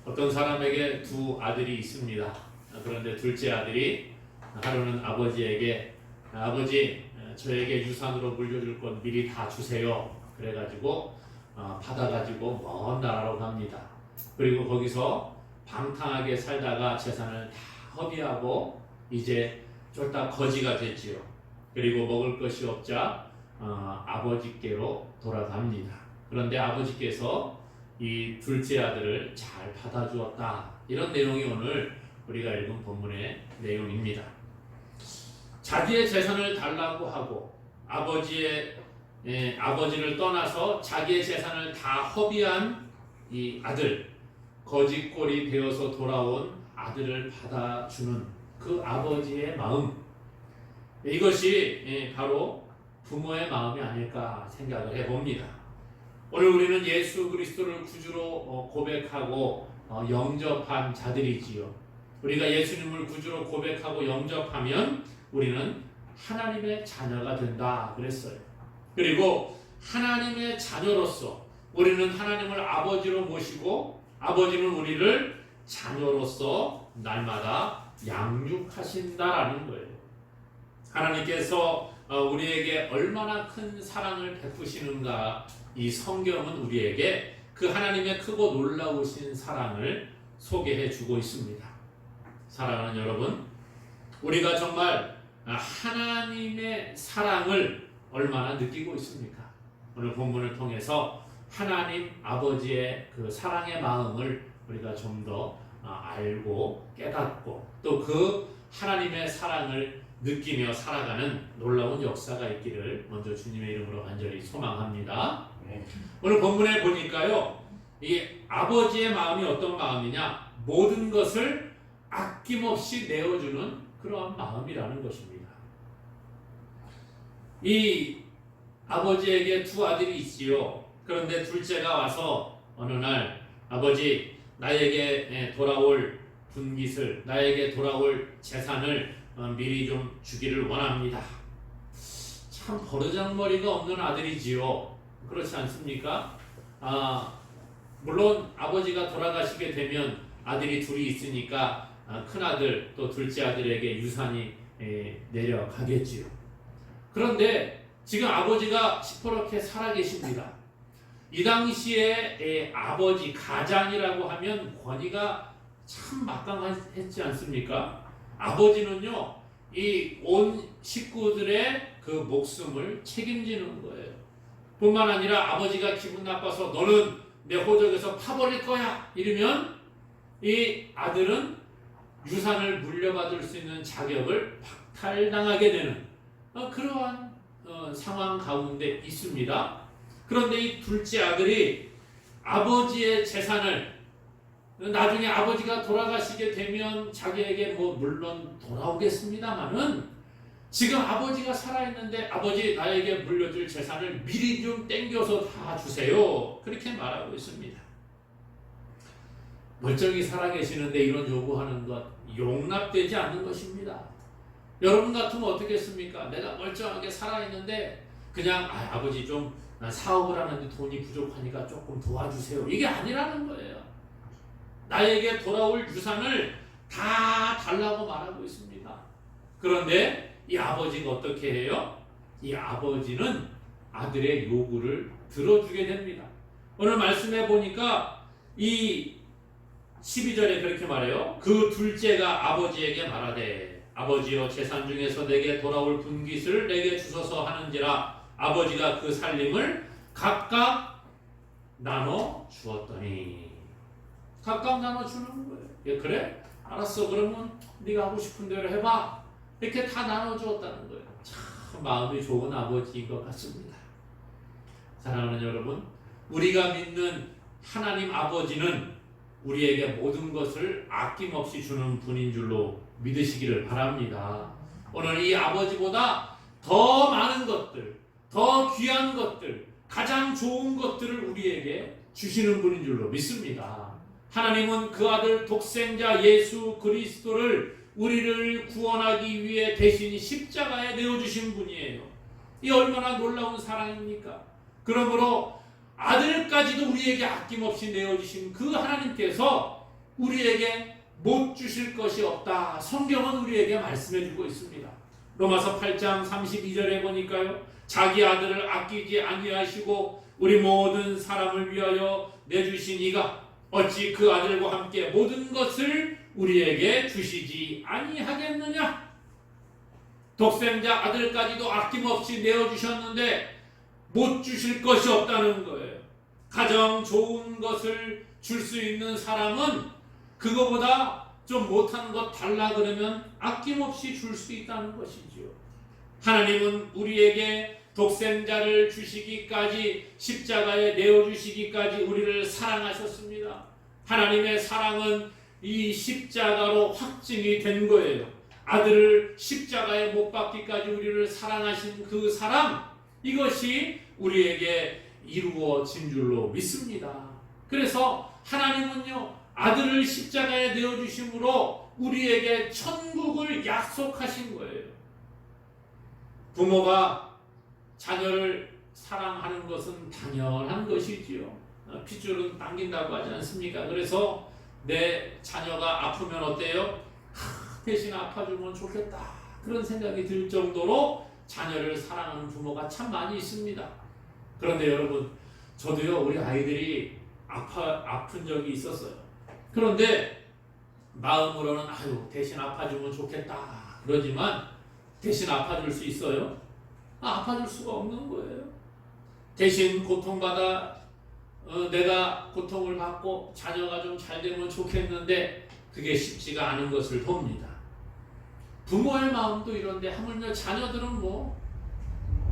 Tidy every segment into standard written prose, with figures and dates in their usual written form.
어떤 사람에게 두 아들이 있습니다. 그런데 둘째 아들이 하루는 아버지에게 아버지 저에게 유산으로 물려줄 것 미리 다 주세요. 그래가지고 받아가지고 먼 나라로 갑니다. 그리고 거기서 방탕하게 살다가 재산을 다 허비하고 이제 쫄딱 거지가 됐지요. 그리고 먹을 것이 없자 아버지께로 돌아갑니다. 그런데 아버지께서 이 둘째 아들을 잘 받아주었다. 이런 내용이 오늘 우리가 읽은 본문의 내용입니다. 자기의 재산을 달라고 하고 아버지를 떠나서 자기의 재산을 다 허비한 이 아들, 거지꼴이 되어서 돌아온 아들을 받아주는 그 아버지의 마음, 이것이 바로 부모의 마음이 아닐까 생각을 해봅니다. 오늘 우리는 예수 그리스도를 구주로 고백하고 영접한 자들이지요. 우리가 예수님을 구주로 고백하고 영접하면 우리는 하나님의 자녀가 된다 그랬어요. 그리고 하나님의 자녀로서 우리는 하나님을 아버지로 모시고 아버지는 우리를 자녀로서 날마다 양육하신다라는 거예요. 하나님께서 우리에게 얼마나 큰 사랑을 베푸시는가, 이 성경은 우리에게 그 하나님의 크고 놀라우신 사랑을 소개해 주고 있습니다. 사랑하는 여러분, 우리가 정말 하나님의 사랑을 얼마나 느끼고 있습니까? 오늘 본문을 통해서 하나님 아버지의 그 사랑의 마음을 우리가 좀 더 알고 깨닫고 또 그 하나님의 사랑을 느끼며 살아가는 놀라운 역사가 있기를 먼저 주님의 이름으로 간절히 소망합니다. 오늘 본문에 보니까요, 이 아버지의 마음이 어떤 마음이냐? 모든 것을 아낌없이 내어주는 그러한 마음이라는 것입니다. 이 아버지에게 두 아들이 있지요. 그런데 둘째가 와서 어느 날 아버지, 나에게 돌아올 분깃을, 나에게 돌아올 재산을 미리 좀 주기를 원합니다. 참 버르장머리가 없는 아들이지요. 그렇지 않습니까? 물론 아버지가 돌아가시게 되면 아들이 둘이 있으니까 큰아들 또 둘째 아들에게 유산이 내려가겠지요. 그런데 지금 아버지가 시퍼렇게 살아계십니다. 이 당시에 아버지, 가장이라고 하면 권위가 참 막강했지 않습니까? 아버지는요, 이 온 식구들의 그 목숨을 책임지는 거예요. 뿐만 아니라 아버지가 기분 나빠서 너는 내 호적에서 파버릴 거야 이러면 이 아들은 유산을 물려받을 수 있는 자격을 박탈당하게 되는 그러한 상황 가운데 있습니다. 그런데 이 둘째 아들이 아버지의 재산을 나중에 아버지가 돌아가시게 되면 자기에게 물론 돌아오겠습니다만은 지금 아버지가 살아있는데 아버지, 나에게 물려줄 재산을 미리 좀 땡겨서 다 주세요. 그렇게 말하고 있습니다. 멀쩡히 살아계시는데 이런 요구하는 것 용납되지 않는 것입니다. 여러분 같으면 어떻겠습니까? 내가 멀쩡하게 살아있는데 그냥 아버지 좀 사업을 하는데 돈이 부족하니까 조금 도와주세요. 이게 아니라는 거예요. 나에게 돌아올 유산을 다 달라고 말하고 있습니다. 그런데 이 아버지가 어떻게 해요? 이 아버지는 아들의 요구를 들어주게 됩니다. 오늘 말씀해 보니까 이 12절에 그렇게 말해요. 그 둘째가 아버지에게 말하되 아버지여, 재산 중에서 내게 돌아올 분깃을 내게 주소서 하는지라. 아버지가 그 살림을 각각 나눠 주었더니, 각각 나눠 주는 거예요. 예, 그래? 알았어. 그러면 네가 하고 싶은 대로 해봐. 이렇게 다 나눠 주었다는 거예요. 참 마음이 좋은 아버지인 것 같습니다. 사랑하는 여러분, 우리가 믿는 하나님 아버지는 우리에게 모든 것을 아낌없이 주는 분인 줄로 믿으시기를 바랍니다. 오늘 이 아버지보다 더 많은 것들, 더 귀한 것들, 가장 좋은 것들을 우리에게 주시는 분인 줄로 믿습니다. 하나님은 그 아들 독생자 예수 그리스도를 우리를 구원하기 위해 대신 십자가에 내어주신 분이에요. 이 얼마나 놀라운 사랑입니까? 그러므로 아들까지도 우리에게 아낌없이 내어주신 그 하나님께서 우리에게 못 주실 것이 없다. 성경은 우리에게 말씀해 주고 있습니다. 로마서 8장 32절에 보니까요. 자기 아들을 아끼지 아니하시고 우리 모든 사람을 위하여 내주신 이가 어찌 그 아들과 함께 모든 것을 우리에게 주시지 아니하겠느냐. 독생자 아들까지도 아낌없이 내어주셨는데 못 주실 것이 없다는 거예요. 가장 좋은 것을 줄 수 있는 사람은 그거보다 좀 못한 것 달라 그러면 아낌없이 줄 수 있다는 것이지요. 하나님은 우리에게 독생자를 주시기까지 십자가에 내어주시기까지 우리를 사랑하셨습니다. 하나님의 사랑은 이 십자가로 확증이 된 거예요. 아들을 십자가에 못 박기까지 우리를 사랑하신 그 사랑, 이것이 우리에게 이루어진 줄로 믿습니다. 그래서 하나님은요, 아들을 십자가에 내어주심으로 우리에게 천국을 약속하신 거예요. 부모가 자녀를 사랑하는 것은 당연한 것이지요. 핏줄은 당긴다고 하지 않습니까? 그래서 내 자녀가 아프면 어때요? 대신 아파주면 좋겠다. 그런 생각이 들 정도로 자녀를 사랑하는 부모가 참 많이 있습니다. 그런데 여러분, 저도요, 우리 아이들이 아픈 적이 있었어요. 그런데 마음으로는 대신 아파주면 좋겠다. 그러지만 대신 아파줄 수 있어요? 아파줄 수가 없는 거예요. 대신 고통받아 내가 고통을 받고 자녀가 좀 잘 되면 좋겠는데 그게 쉽지가 않은 것을 봅니다. 부모의 마음도 이런데 하물며 자녀들은 뭐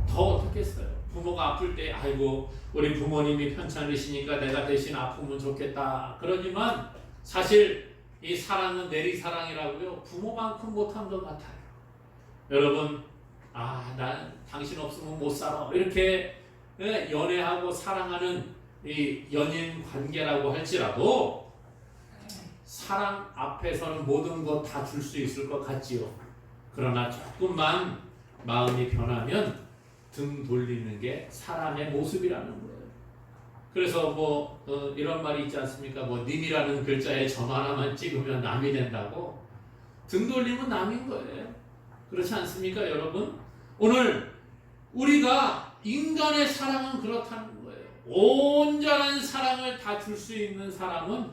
더 어떻겠어요. 부모가 아플 때 아이고 우리 부모님이 편찮으시니까 내가 대신 아프면 좋겠다. 그러지만 사실 이 사랑은 내리사랑이라고요. 부모만큼 못한 것 같아요. 여러분, 난 당신 없으면 못 살아. 이렇게 연애하고 사랑하는 이 연인 관계라고 할지라도 사랑 앞에서는 모든 것 다 줄 수 있을 것 같지요. 그러나 조금만 마음이 변하면 등 돌리는 게 사람의 모습이라는 거예요. 그래서 이런 말이 있지 않습니까? 님이라는 글자에 점 하나만 찍으면 남이 된다고. 등 돌리면 남인 거예요. 그렇지 않습니까, 여러분? 오늘 우리가 인간의 사랑은 그렇다는 거예요. 온전한 사랑을 다 줄 수 있는 사람은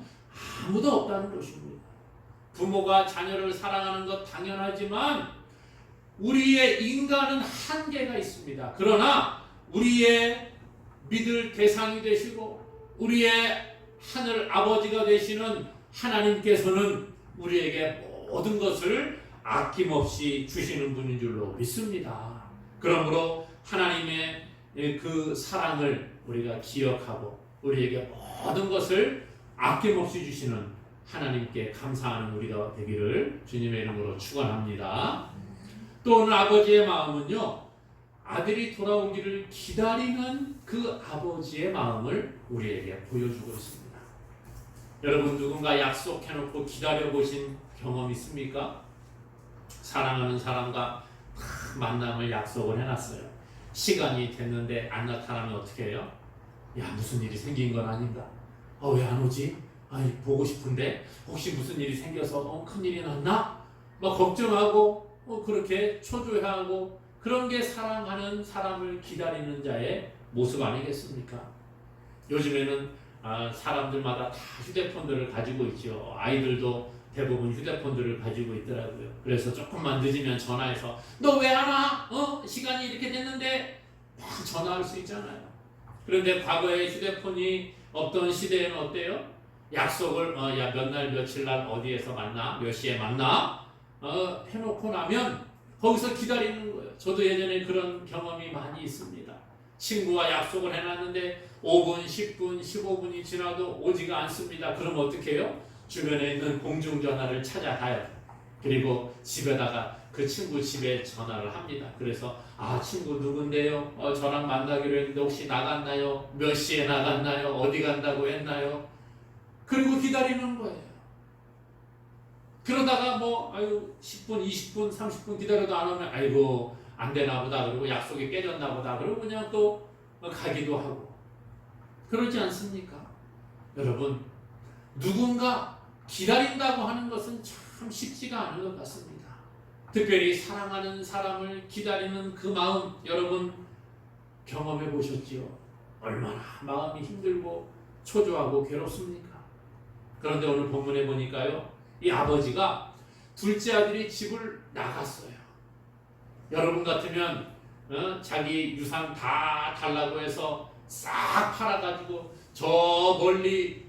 아무도 없다는 것입니다. 부모가 자녀를 사랑하는 것 당연하지만 우리의 인간은 한계가 있습니다. 그러나 우리의 믿을 대상이 되시고 우리의 하늘 아버지가 되시는 하나님께서는 우리에게 모든 것을 아낌없이 주시는 분인 줄로 믿습니다. 그러므로 하나님의 그 사랑을 우리가 기억하고 우리에게 모든 것을 아낌없이 주시는 하나님께 감사하는 우리가 되기를 주님의 이름으로 축원합니다. 또 오늘 아버지의 마음은요, 아들이 돌아오기를 기다리는 그 아버지의 마음을 우리에게 보여주고 있습니다. 여러분, 누군가 약속해놓고 기다려보신 경험 있습니까? 사랑하는 사람과 만남을 약속을 해놨어요. 시간이 됐는데 안 나타나면 어떻게 해요? 무슨 일이 생긴 건 아닌가? 왜 안 오지? 보고 싶은데 혹시 무슨 일이 생겨서 큰일이 났나? 막 걱정하고 그렇게 초조해하고, 그런 게 사랑하는 사람을 기다리는 자의 모습 아니겠습니까? 요즘에는 사람들마다 다 휴대폰들을 가지고 있죠. 아이들도 대부분 휴대폰들을 가지고 있더라고요. 그래서 조금만 늦으면 전화해서 너 왜 안 와? 시간이 이렇게 됐는데 막 전화할 수 있잖아요. 그런데 과거에 휴대폰이 없던 시대에는 어때요? 약속을 몇 날 며칠 날 어디에서 만나, 몇 시에 만나 해놓고 나면 거기서 기다리는 거예요. 저도 예전에 그런 경험이 많이 있습니다. 친구와 약속을 해놨는데 5분, 10분, 15분이 지나도 오지가 않습니다. 그럼 어떻게 해요? 주변에 있는 공중전화를 찾아가요. 그리고 집에다가 그 친구 집에 전화를 합니다. 그래서 친구 누군데요? 저랑 만나기로 했는데 혹시 나갔나요? 몇 시에 나갔나요? 어디 간다고 했나요? 그리고 기다리는 거예요. 그러다가 10분, 20분, 30분 기다려도 안 오면 아이고 안 되나 보다. 그리고 약속이 깨졌나 보다. 그리고 그냥 또 가기도 하고. 그러지 않습니까? 여러분, 누군가 기다린다고 하는 것은 참 쉽지가 않은 것 같습니다. 특별히 사랑하는 사람을 기다리는 그 마음, 여러분 경험해 보셨지요? 얼마나 마음이 힘들고 초조하고 괴롭습니까? 그런데 오늘 본문에 보니까요, 이 아버지가 둘째 아들이 집을 나갔어요. 여러분 같으면 자기 유산 다 달라고 해서 싹 팔아가지고 저 멀리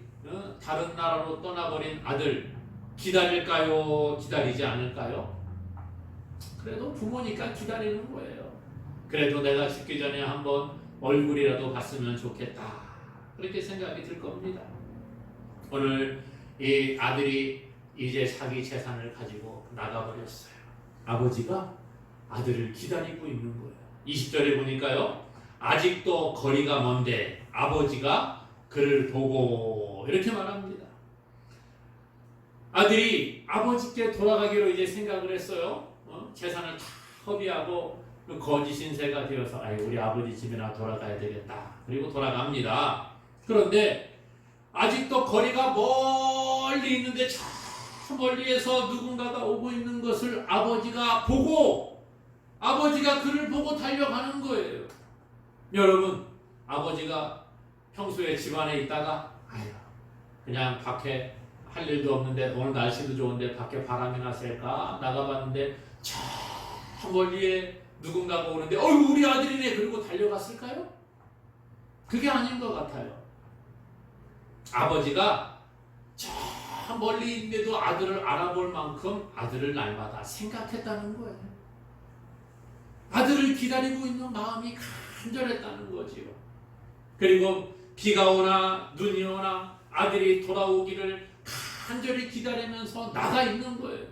다른 나라로 떠나버린 아들 기다릴까요? 기다리지 않을까요? 그래도 부모니까 기다리는 거예요. 그래도 내가 죽기 전에 한번 얼굴이라도 봤으면 좋겠다, 그렇게 생각이 들 겁니다. 오늘 이 아들이 이제 자기 재산을 가지고 나가버렸어요. 아버지가 아들을 기다리고 있는 거예요. 20절에 보니까요, 아직도 거리가 먼데 아버지가 그를 보고, 이렇게 말합니다. 아들이 아버지께 돌아가기로 이제 생각을 했어요. 재산을 다 허비하고 거지 신세가 되어서 우리 아버지 집이나 돌아가야 되겠다. 그리고 돌아갑니다. 그런데 아직도 거리가 멀리 있는데 저 멀리에서 누군가가 오고 있는 것을 아버지가 보고, 아버지가 그를 보고 달려가는 거예요. 여러분, 아버지가 평소에 집안에 있다가 그냥 밖에 할 일도 없는데 오늘 날씨도 좋은데 밖에 바람이나 쐴까 나가봤는데 저 멀리에 누군가가 오는데 우리 아들이네, 그리고 달려갔을까요? 그게 아닌 것 같아요. 아버지가 저 멀리 있는데도 아들을 알아볼 만큼 아들을 날마다 생각했다는 거예요. 아들을 기다리고 있는 마음이 간절했다는 거지요. 그리고 비가 오나 눈이 오나 아들이 돌아오기를 간절히 기다리면서 나가 있는 거예요.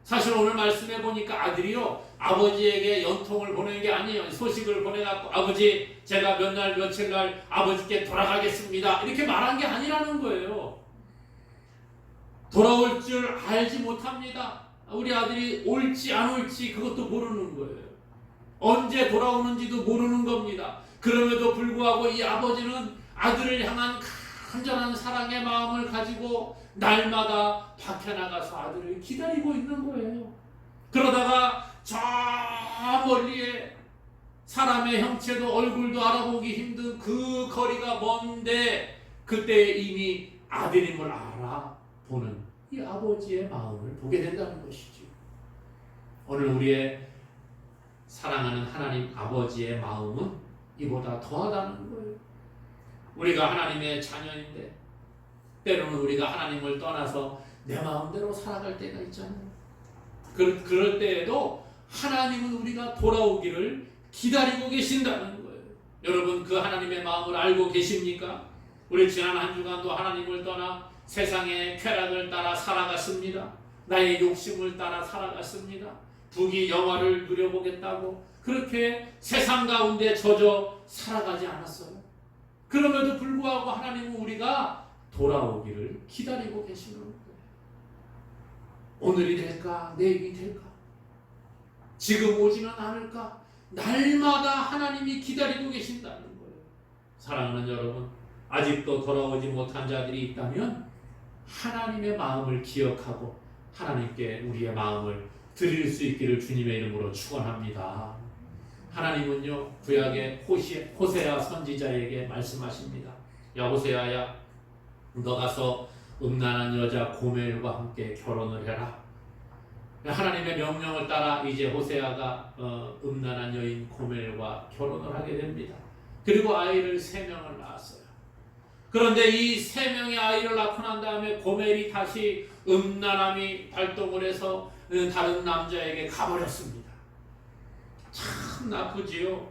사실 오늘 말씀해 보니까 아들이요, 아버지에게 연통을 보낸 게 아니에요. 소식을 보내갖고 아버지 제가 몇 날 며칠 날 아버지께 돌아가겠습니다, 이렇게 말한 게 아니라는 거예요. 돌아올 줄 알지 못합니다. 우리 아들이 올지 안 올지 그것도 모르는 거예요. 언제 돌아오는지도 모르는 겁니다. 그럼에도 불구하고 이 아버지는 아들을 향한 간절한 사랑의 마음을 가지고 날마다 밖에 나가서 아들을 기다리고 있는 거예요. 그러다가 저 멀리에 사람의 형체도 얼굴도 알아보기 힘든 그 거리가 먼데 그때 이미 아들임을 알아보는 이 아버지의 마음을 보게 된다는 것이죠. 오늘 우리의 사랑하는 하나님 아버지의 마음은 이보다 더하다는 거예요. 우리가 하나님의 자녀인데 때로는 우리가 하나님을 떠나서 내 마음대로 살아갈 때가 있잖아요. 그럴 때에도 하나님은 우리가 돌아오기를 기다리고 계신다는 거예요. 여러분, 그 하나님의 마음을 알고 계십니까? 우리 지난 한 주간도 하나님을 떠나 세상의 쾌락을 따라 살아갔습니다. 나의 욕심을 따라 살아갔습니다. 부귀 영화를 누려보겠다고 그렇게 세상 가운데 젖어 살아가지 않았어요. 그럼에도 불구하고 하나님은 우리가 돌아오기를 기다리고 계시는 거예요. 오늘이 될까? 내일이 될까? 지금 오지는 않을까? 날마다 하나님이 기다리고 계신다는 거예요. 사랑하는 여러분, 아직도 돌아오지 못한 자들이 있다면 하나님의 마음을 기억하고 하나님께 우리의 마음을 드릴 수 있기를 주님의 이름으로 축원합니다. 하나님은요, 구약의 호세아 선지자에게 말씀하십니다. 야 호세아야, 너 가서 음란한 여자 고멜과 함께 결혼을 해라. 하나님의 명령을 따라 이제 호세아가 음란한 여인 고멜과 결혼을 하게 됩니다. 그리고 아이를 3명을 낳았어요. 그런데 이 3명의 아이를 낳고 난 다음에 고멜이 다시 음란함이 발동을 해서 다른 남자에게 가버렸습니다. 참 나쁘지요.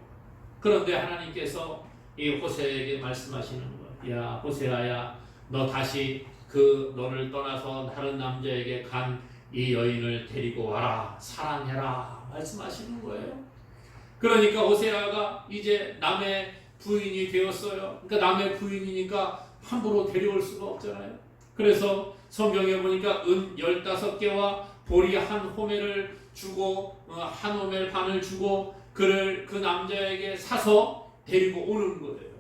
그런데 하나님께서 이 호세아에게 말씀하시는 거예요. 야 호세아야, 너 다시 그 너를 떠나서 다른 남자에게 간 이 여인을 데리고 와라, 사랑해라 말씀하시는 거예요. 그러니까 호세아가 이제 남의 부인이 되었어요. 그러니까 남의 부인이니까 함부로 데려올 수가 없잖아요. 그래서 성경에 보니까 은 15개와 보리 한 호멜을 주고 한 호멜 반을 주고 그를 그 남자에게 사서 데리고 오는 거예요.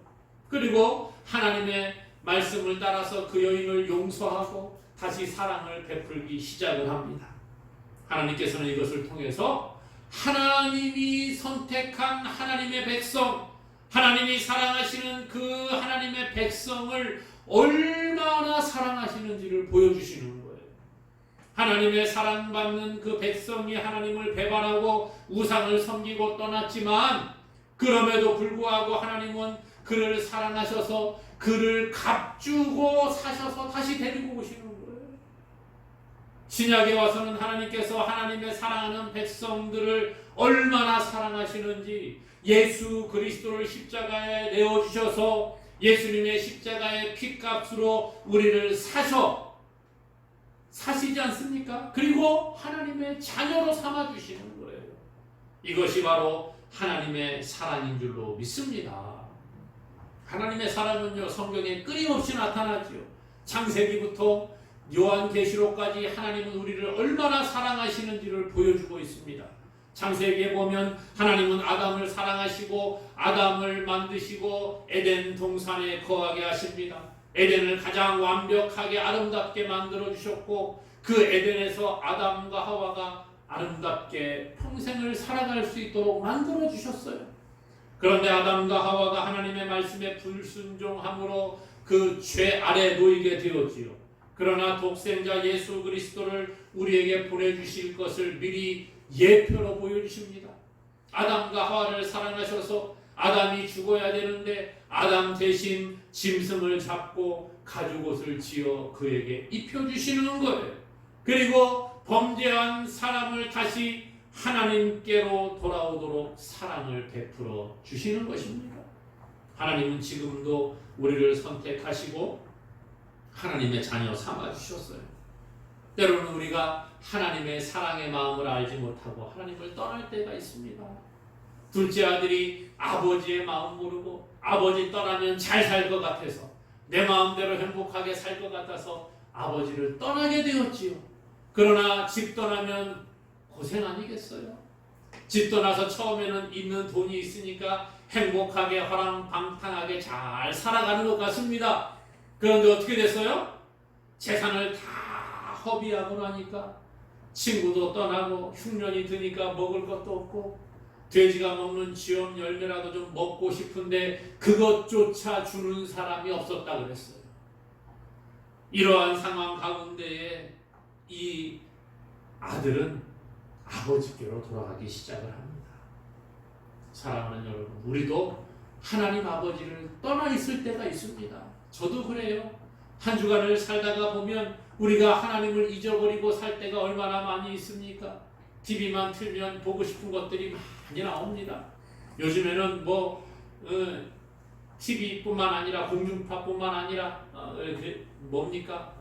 그리고 하나님의 말씀을 따라서 그 여인을 용서하고 다시 사랑을 베풀기 시작을 합니다. 하나님께서는 이것을 통해서 하나님이 선택한 하나님의 백성, 하나님이 사랑하시는 그 하나님의 백성을 얼마나 사랑하시는지를 보여주시는 거예요. 하나님의 사랑받는 그 백성이 하나님을 배반하고 우상을 섬기고 떠났지만 그럼에도 불구하고 하나님은 그를 사랑하셔서 그를 값주고 사셔서 다시 데리고 오시는 거예요. 신약에 와서는 하나님께서 하나님의 사랑하는 백성들을 얼마나 사랑하시는지 예수 그리스도를 십자가에 내어주셔서 예수님의 십자가의 피값으로 우리를 사시지 않습니까? 그리고 하나님의 자녀로 삼아주시는 거예요. 이것이 바로 하나님의 사랑인 줄로 믿습니다. 하나님의 사랑은요, 성경에 끊임없이 나타나지요. 창세기부터 요한계시록까지 하나님은 우리를 얼마나 사랑하시는지를 보여주고 있습니다. 창세기에 보면 하나님은 아담을 사랑하시고 아담을 만드시고 에덴 동산에 거하게 하십니다. 에덴을 가장 완벽하게 아름답게 만들어 주셨고 그 에덴에서 아담과 하와가 아름답게 평생을 살아갈 수 있도록 만들어 주셨어요. 그런데 아담과 하와가 하나님의 말씀에 불순종함으로 그 죄 아래 놓이게 되었지요. 그러나 독생자 예수 그리스도를 우리에게 보내주실 것을 미리 예표로 보여주십니다. 아담과 하와를 사랑하셔서 아담이 죽어야 되는데 아담 대신 짐승을 잡고 가죽옷을 지어 그에게 입혀주시는 거예요. 그리고 범죄한 사람을 다시 하나님께로 돌아오도록 사랑을 베풀어 주시는 것입니다. 하나님은 지금도 우리를 선택하시고 하나님의 자녀 삼아주셨어요. 때로는 우리가 하나님의 사랑의 마음을 알지 못하고 하나님을 떠날 때가 있습니다. 둘째 아들이 아버지의 마음 모르고 아버지 떠나면 잘 살 것 같아서 내 마음대로 행복하게 살 것 같아서 아버지를 떠나게 되었지요. 그러나 집 떠나면 고생 아니겠어요? 집 떠나서 처음에는 있는 돈이 있으니까 행복하게 화랑방탕하게 잘 살아가는 것 같습니다. 그런데 어떻게 됐어요? 재산을 다 허비하고 나니까 친구도 떠나고 흉년이 드니까 먹을 것도 없고 돼지가 먹는 쥐엄 열매라도 좀 먹고 싶은데 그것조차 주는 사람이 없었다 그랬어요. 이러한 상황 가운데에 이 아들은 아버지께로 돌아가기 시작을 합니다. 사랑하는 여러분, 우리도 하나님 아버지를 떠나 있을 때가 있습니다. 저도 그래요. 한 주간을 살다가 보면 우리가 하나님을 잊어버리고 살 때가 얼마나 많이 있습니까? TV만 틀면 보고 싶은 것들이 많이 나옵니다. 요즘에는 TV뿐만 아니라 공중파뿐만 아니라 뭡니까?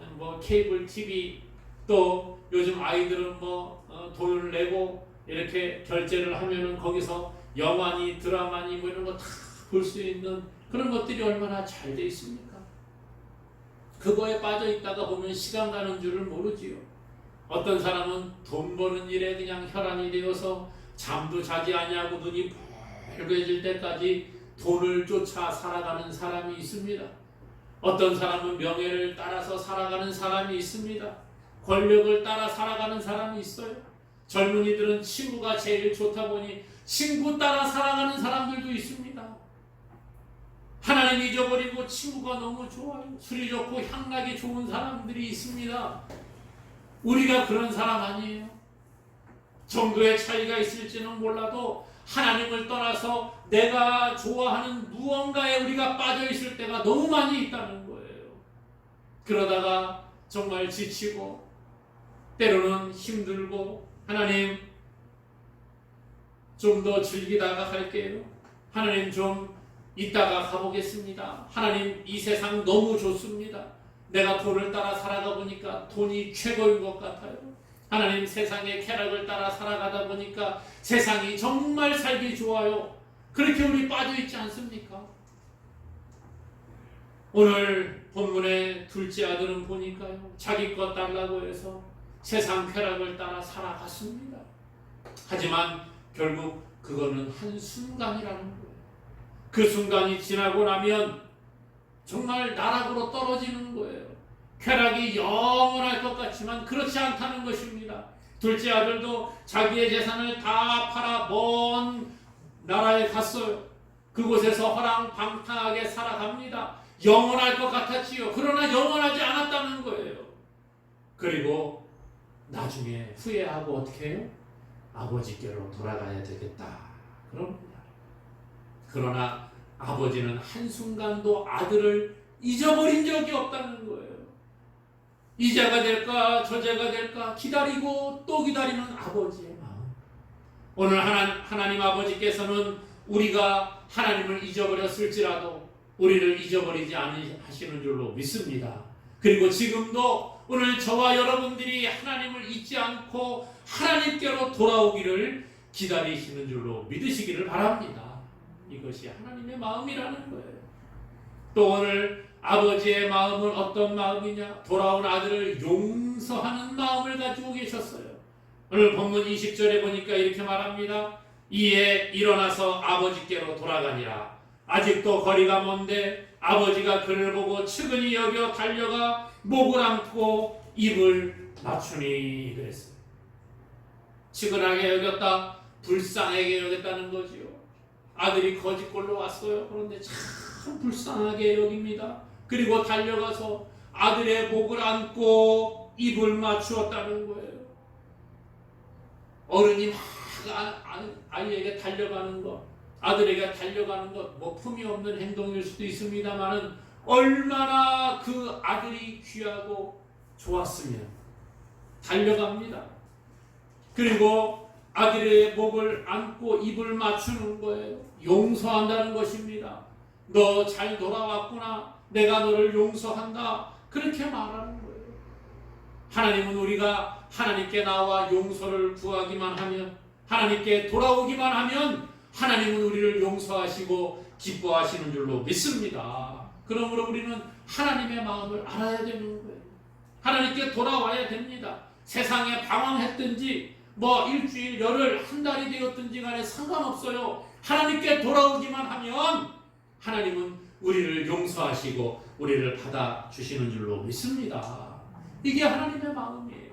케이블 TV 또 요즘 아이들은 돈을 내고 이렇게 결제를 하면은 거기서 영화니 드라마니 이런 거 다 볼 수 있는 그런 것들이 얼마나 잘 돼 있습니까? 그거에 빠져 있다가 보면 시간 가는 줄을 모르지요. 어떤 사람은 돈 버는 일에 그냥 혈안이 되어서 잠도 자지 아니하고 눈이 벌게질 때까지 돈을 쫓아 살아가는 사람이 있습니다. 어떤 사람은 명예를 따라서 살아가는 사람이 있습니다. 권력을 따라 살아가는 사람이 있어요. 젊은이들은 친구가 제일 좋다 보니 친구 따라 살아가는 사람들도 있습니다. 하나님 잊어버리고 친구가 너무 좋아요. 술이 좋고 향락이 좋은 사람들이 있습니다. 우리가 그런 사람 아니에요. 정도의 차이가 있을지는 몰라도 하나님을 떠나서 내가 좋아하는 무언가에 우리가 빠져 있을 때가 너무 많이 있다는 거예요. 그러다가 정말 지치고 때로는 힘들고 하나님 좀 더 즐기다가 갈게요. 하나님 좀 이따가 가보겠습니다. 하나님 이 세상 너무 좋습니다. 내가 돈을 따라 살아가 보니까 돈이 최고인 것 같아요. 하나님 세상의 쾌락을 따라 살아가다 보니까 세상이 정말 살기 좋아요. 그렇게 우리 빠져있지 않습니까? 오늘 본문의 둘째 아들은 보니까요. 자기 것 달라고 해서 세상 쾌락을 따라 살아갔습니다. 하지만 결국 그거는 한순간이라는 거예요. 그 순간이 지나고 나면 정말 나락으로 떨어지는 거예요. 쾌락이 영원할 것 같지만 그렇지 않다는 것입니다. 둘째 아들도 자기의 재산을 다 팔아 먼 나라에 갔어요. 그곳에서 허랑방탕하게 살아갑니다. 영원할 것 같았지요. 그러나 영원하지 않았다는 거예요. 그리고 나중에 후회하고 어떻게 해요? 아버지께로 돌아가야 되겠다 그럽니다. 그러나 아버지는 한순간도 아들을 잊어버린 적이 없다는 거예요. 이제가 될까 저제가 될까 기다리고 또 기다리는 아버지의 마음. 오늘 하나님 아버지께서는 우리가 하나님을 잊어버렸을지라도 우리를 잊어버리지 않으시는 줄로 믿습니다. 그리고 지금도 오늘 저와 여러분들이 하나님을 잊지 않고 하나님께로 돌아오기를 기다리시는 줄로 믿으시기를 바랍니다. 이것이 하나님의 마음이라는 거예요. 또 오늘 아버지의 마음은 어떤 마음이냐? 돌아온 아들을 용서하는 마음을 가지고 계셨어요. 오늘 본문 20절에 보니까 이렇게 말합니다. 이에 일어나서 아버지께로 돌아가니라. 아직도 거리가 먼데 아버지가 그를 보고 측은히 여겨 달려가 목을 안고 입을 맞추니 그랬어요. 측은하게 여겼다, 불쌍하게 여겼다는 거지요. 아들이 거짓골로 왔어요. 그런데 참 불쌍하게 여깁니다. 그리고 달려가서 아들의 목을 안고 입을 맞추었다는 거예요. 어른이 막 아이에게 달려가는 것, 아들에게 달려가는 것, 뭐 품이 없는 행동일 수도 있습니다만은 얼마나 그 아들이 귀하고 좋았으면 달려갑니다. 그리고 아들의 목을 안고 입을 맞추는 거예요. 용서한다는 것입니다. 너 잘 돌아왔구나. 내가 너를 용서한다. 그렇게 말하는 거예요. 하나님은 우리가 하나님께 나와 용서를 구하기만 하면, 하나님께 돌아오기만 하면 하나님은 우리를 용서하시고 기뻐하시는 줄로 믿습니다. 그러므로 우리는 하나님의 마음을 알아야 되는 거예요. 하나님께 돌아와야 됩니다. 세상에 방황했든지 뭐 일주일, 열흘, 한 달이 되었든지 간에 상관없어요. 하나님께 돌아오기만 하면 하나님은 우리를 용서하시고 우리를 받아주시는 줄로 믿습니다. 이게 하나님의 마음이에요.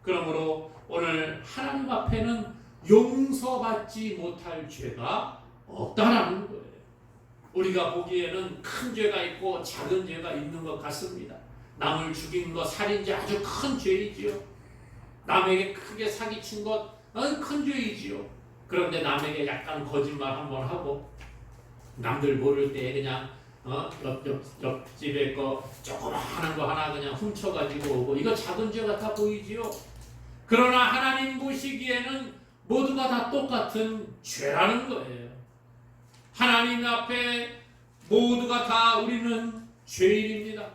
그러므로 오늘 하나님 앞에는 용서받지 못할 죄가 없다라는 거예요. 우리가 보기에는 큰 죄가 있고 작은 죄가 있는 것 같습니다. 남을 죽인 것, 살인죄 아주 큰 죄이지요. 남에게 크게 사기친 것 큰 죄이지요. 그런데 남에게 약간 거짓말 한번 하고 남들 모를 때 그냥 옆집에 거 조그마한 거 하나 그냥 훔쳐가지고 오고 이거 작은 죄 같아 보이지요. 그러나 하나님 보시기에는 모두가 다 똑같은 죄라는 거예요. 하나님 앞에 모두가 다 우리는 죄인입니다.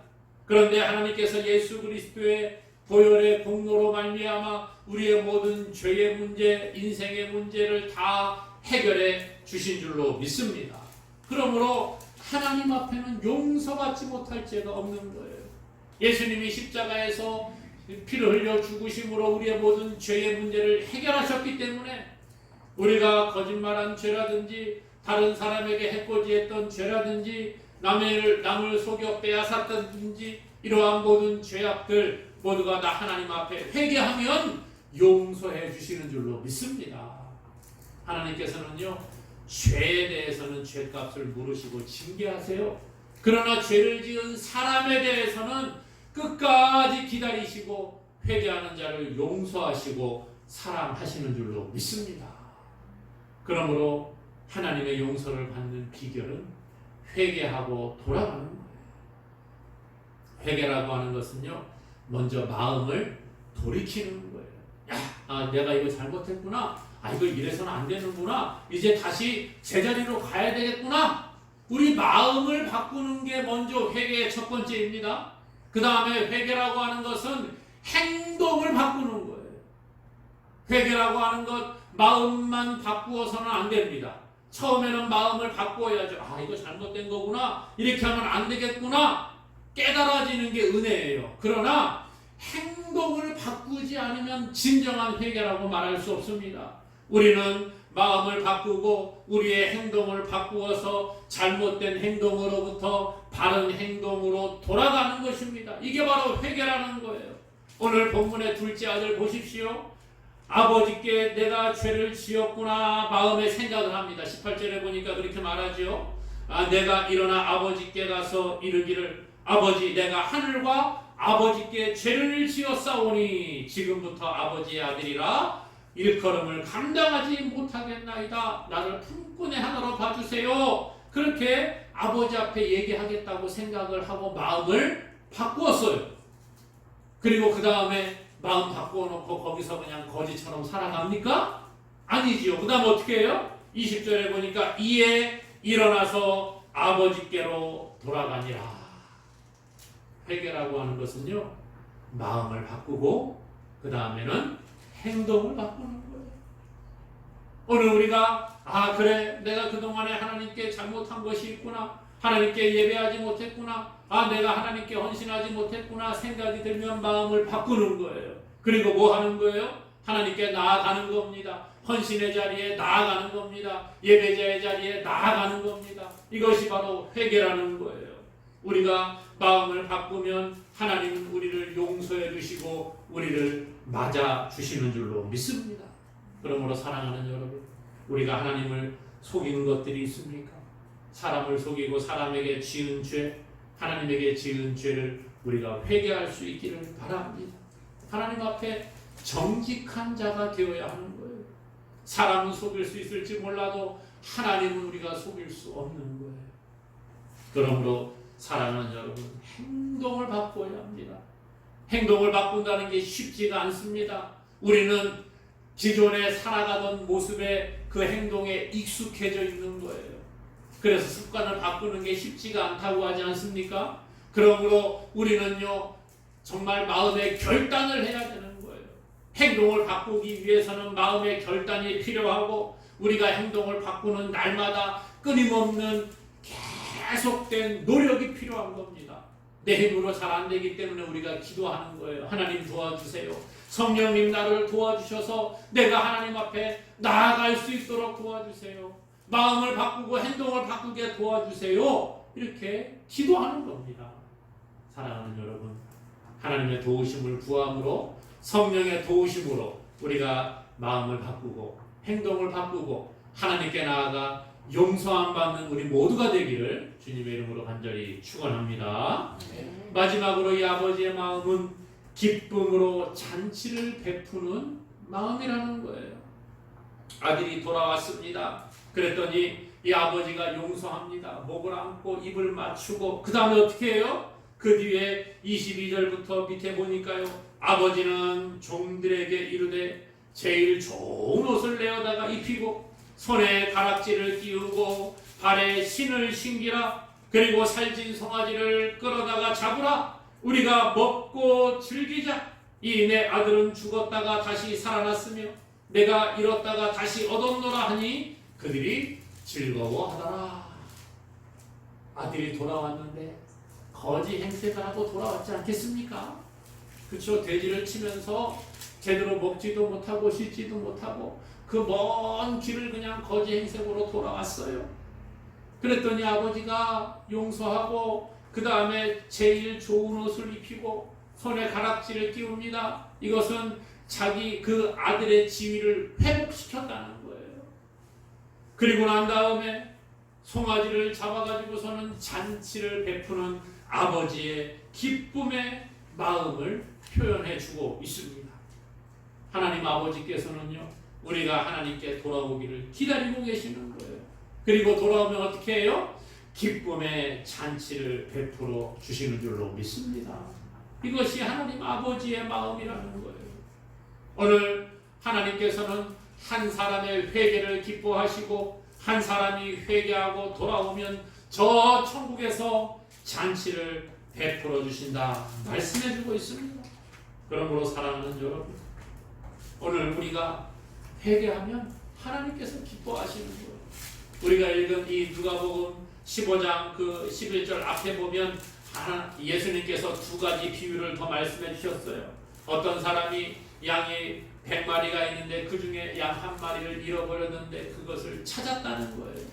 그런데 하나님께서 예수 그리스도의 보혈의 공로로 말미암아 우리의 모든 죄의 문제, 인생의 문제를 다 해결해 주신 줄로 믿습니다. 그러므로 하나님 앞에는 용서받지 못할 죄가 없는 거예요. 예수님이 십자가에서 피를 흘려 죽으심으로 우리의 모든 죄의 문제를 해결하셨기 때문에 우리가 거짓말한 죄라든지 다른 사람에게 해코지했던 죄라든지 남을 속여 빼앗았던지 이러한 모든 죄악들 모두가 다 하나님 앞에 회개하면 용서해 주시는 줄로 믿습니다. 하나님께서는요, 죄에 대해서는 죄값을 물으시고 징계하세요. 그러나 죄를 지은 사람에 대해서는 끝까지 기다리시고 회개하는 자를 용서하시고 사랑하시는 줄로 믿습니다. 그러므로 하나님의 용서를 받는 비결은 회개하고 돌아가는 거예요. 회개라고 하는 것은요, 먼저 마음을 돌이키는 거예요. 야, 내가 이거 잘못했구나. 이거 이래서는 안 되는구나. 이제 다시 제자리로 가야 되겠구나. 우리 마음을 바꾸는 게 먼저 회개의 첫 번째입니다. 그 다음에 회개라고 하는 것은 행동을 바꾸는 거예요. 회개라고 하는 것 마음만 바꾸어서는 안 됩니다. 처음에는 마음을 바꾸어야죠. 이거 잘못된 거구나. 이렇게 하면 안 되겠구나. 깨달아지는 게 은혜예요. 그러나 행동을 바꾸지 않으면 진정한 회개라고 말할 수 없습니다. 우리는 마음을 바꾸고 우리의 행동을 바꾸어서 잘못된 행동으로부터 바른 행동으로 돌아가는 것입니다. 이게 바로 회개라는 거예요. 오늘 본문의 둘째 아들 보십시오. 아버지께 내가 죄를 지었구나 마음에 생각을 합니다. 18절에 보니까 그렇게 말하죠. 내가 일어나 아버지께 가서 이르기를 아버지 내가 하늘과 아버지께 죄를 지었사오니 지금부터 아버지의 아들이라 일컬음을 감당하지 못하겠나이다. 나를 품꾼의 하나로 봐주세요. 그렇게 아버지 앞에 얘기하겠다고 생각을 하고 마음을 바꾸었어요. 그리고 그 다음에 마음 바꾸어놓고 거기서 그냥 거지처럼 살아갑니까? 아니지요. 그 다음 어떻게 해요? 20절에 보니까 이에 일어나서 아버지께로 돌아가니라. 회개라고 하는 것은요, 마음을 바꾸고 그 다음에는 행동을 바꾸는 거예요. 오늘 우리가 그래 내가 그동안에 하나님께 잘못한 것이 있구나, 하나님께 예배하지 못했구나, 내가 하나님께 헌신하지 못했구나 생각이 들면 마음을 바꾸는 거예요. 그리고 뭐 하는 거예요? 하나님께 나아가는 겁니다. 헌신의 자리에 나아가는 겁니다. 예배자의 자리에 나아가는 겁니다. 이것이 바로 회개라는 거예요. 우리가 마음을 바꾸면 하나님은 우리를 용서해 주시고 우리를 맞아 주시는 줄로 믿습니다. 그러므로 사랑하는 여러분, 우리가 하나님을 속이는 것들이 있습니까? 사람을 속이고 사람에게 지은 죄, 하나님에게 지은 죄를 우리가 회개할 수 있기를 바랍니다. 하나님 앞에 정직한 자가 되어야 하는 거예요. 사람은 속일 수 있을지 몰라도 하나님은 우리가 속일 수 없는 거예요. 그러므로 사랑하는 여러분, 행동을 바꿔야 합니다. 행동을 바꾼다는 게 쉽지가 않습니다. 우리는 기존에 살아가던 모습에 그 행동에 익숙해져 있는 거예요. 그래서 습관을 바꾸는 게 쉽지가 않다고 하지 않습니까? 그러므로 우리는요, 정말 마음의 결단을 해야 되는 거예요. 행동을 바꾸기 위해서는 마음의 결단이 필요하고 우리가 행동을 바꾸는 날마다 끊임없는 계속된 노력이 필요한 겁니다. 내 힘으로 잘 안 되기 때문에 우리가 기도하는 거예요. 하나님 도와주세요. 성령님 나를 도와주셔서 내가 하나님 앞에 나아갈 수 있도록 도와주세요. 마음을 바꾸고 행동을 바꾸게 도와주세요. 이렇게 기도하는 겁니다. 사랑하는 여러분, 하나님의 도우심을 구함으로, 성령의 도우심으로 우리가 마음을 바꾸고 행동을 바꾸고 하나님께 나아가 용서함 받는 우리 모두가 되기를 주님의 이름으로 간절히 축원합니다. 마지막으로 이 아버지의 마음은 기쁨으로 잔치를 베푸는 마음이라는 거예요. 아들이 돌아왔습니다. 그랬더니 이 아버지가 용서합니다. 목을 안고 입을 맞추고 그 다음에 어떻게 해요? 그 뒤에 22절부터 밑에 보니까요, 아버지는 종들에게 이르되 제일 좋은 옷을 내어다가 입히고 손에 가락지를 끼우고 발에 신을 신기라. 그리고 살찐 송아지를 끌어다가 잡으라. 우리가 먹고 즐기자. 이 내 아들은 죽었다가 다시 살아났으며 내가 잃었다가 다시 얻었노라 하니 그들이 즐거워하더라. 아들이 돌아왔는데 거지 행세를 하고 돌아왔지 않겠습니까? 그렇죠. 돼지를 치면서 제대로 먹지도 못하고 씻지도 못하고 그 먼 길을 그냥 거지 행색으로 돌아왔어요. 그랬더니 아버지가 용서하고 그 다음에 제일 좋은 옷을 입히고 손에 가락지를 끼웁니다. 이것은 자기 그 아들의 지위를 회복시켰다는 거예요. 그리고 난 다음에 송아지를 잡아가지고서는 잔치를 베푸는 아버지의 기쁨의 마음을 표현해주고 있습니다. 하나님 아버지께서는요, 우리가 하나님께 돌아오기를 기다리고 계시는 거예요. 그리고 돌아오면 어떻게 해요? 기쁨의 잔치를 베풀어 주시는 줄로 믿습니다. 이것이 하나님 아버지의 마음이라는 거예요. 오늘 하나님께서는 한 사람의 회개를 기뻐하시고 한 사람이 회개하고 돌아오면 저 천국에서 잔치를 베풀어 주신다 말씀해 주고 있습니다. 그러므로 사랑하는 여러분, 오늘 우리가 회개하면 하나님께서 기뻐하시는 거예요. 우리가 읽은 이 누가복음 15장 그 11절 앞에 보면 예수님께서 두 가지 비유를 더 말씀해 주셨어요. 어떤 사람이 양이 100마리가 있는데 그 중에 양 한 마리를 잃어버렸는데 그것을 찾았다는 거예요.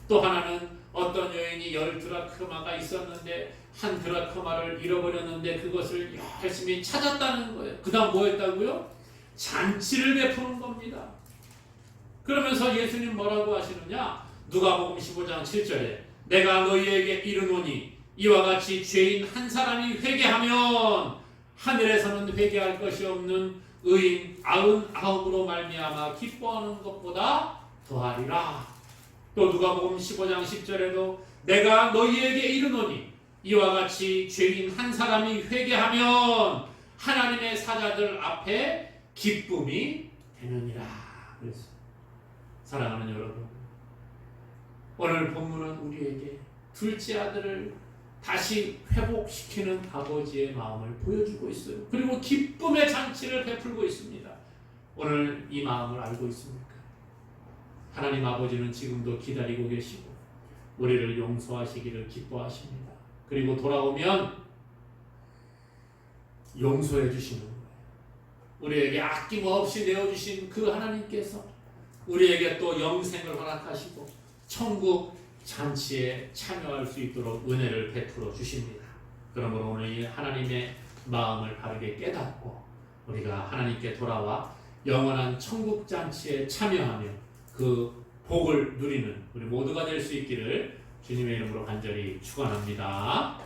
또 하나는 어떤 여인이 10드라크마가 있었는데 한 드라크마를 잃어버렸는데 그것을 열심히 찾았다는 거예요. 그 다음 뭐 했다고요? 잔치를 베푸는 겁니다. 그러면서 예수님 뭐라고 하시느냐? 누가복음 15장 7절에 내가 너희에게 이르노니 이와 같이 죄인 한 사람이 회개하면 하늘에서는 회개할 것이 없는 의인 99으로 말미암아 기뻐하는 것보다 더하리라. 또 누가복음 15장 10절에도 내가 너희에게 이르노니 이와 같이 죄인 한 사람이 회개하면 하나님의 사자들 앞에 기쁨이 되느니라. 그래서 사랑하는 여러분, 오늘 본문은 우리에게 둘째 아들을 다시 회복시키는 아버지의 마음을 보여주고 있어요. 그리고 기쁨의 잔치를 베풀고 있습니다. 오늘 이 마음을 알고 있습니까? 하나님 아버지는 지금도 기다리고 계시고 우리를 용서하시기를 기뻐하십니다. 그리고 돌아오면 용서해 주시는 거예요. 우리에게 아낌없이 내어주신 그 하나님께서 우리에게 또 영생을 허락하시고 천국 잔치에 참여할 수 있도록 은혜를 베풀어 주십니다. 그러므로 오늘 이 하나님의 마음을 바르게 깨닫고 우리가 하나님께 돌아와 영원한 천국 잔치에 참여하며 그 복을 누리는 우리 모두가 될 수 있기를 주님의 이름으로 간절히 축원합니다.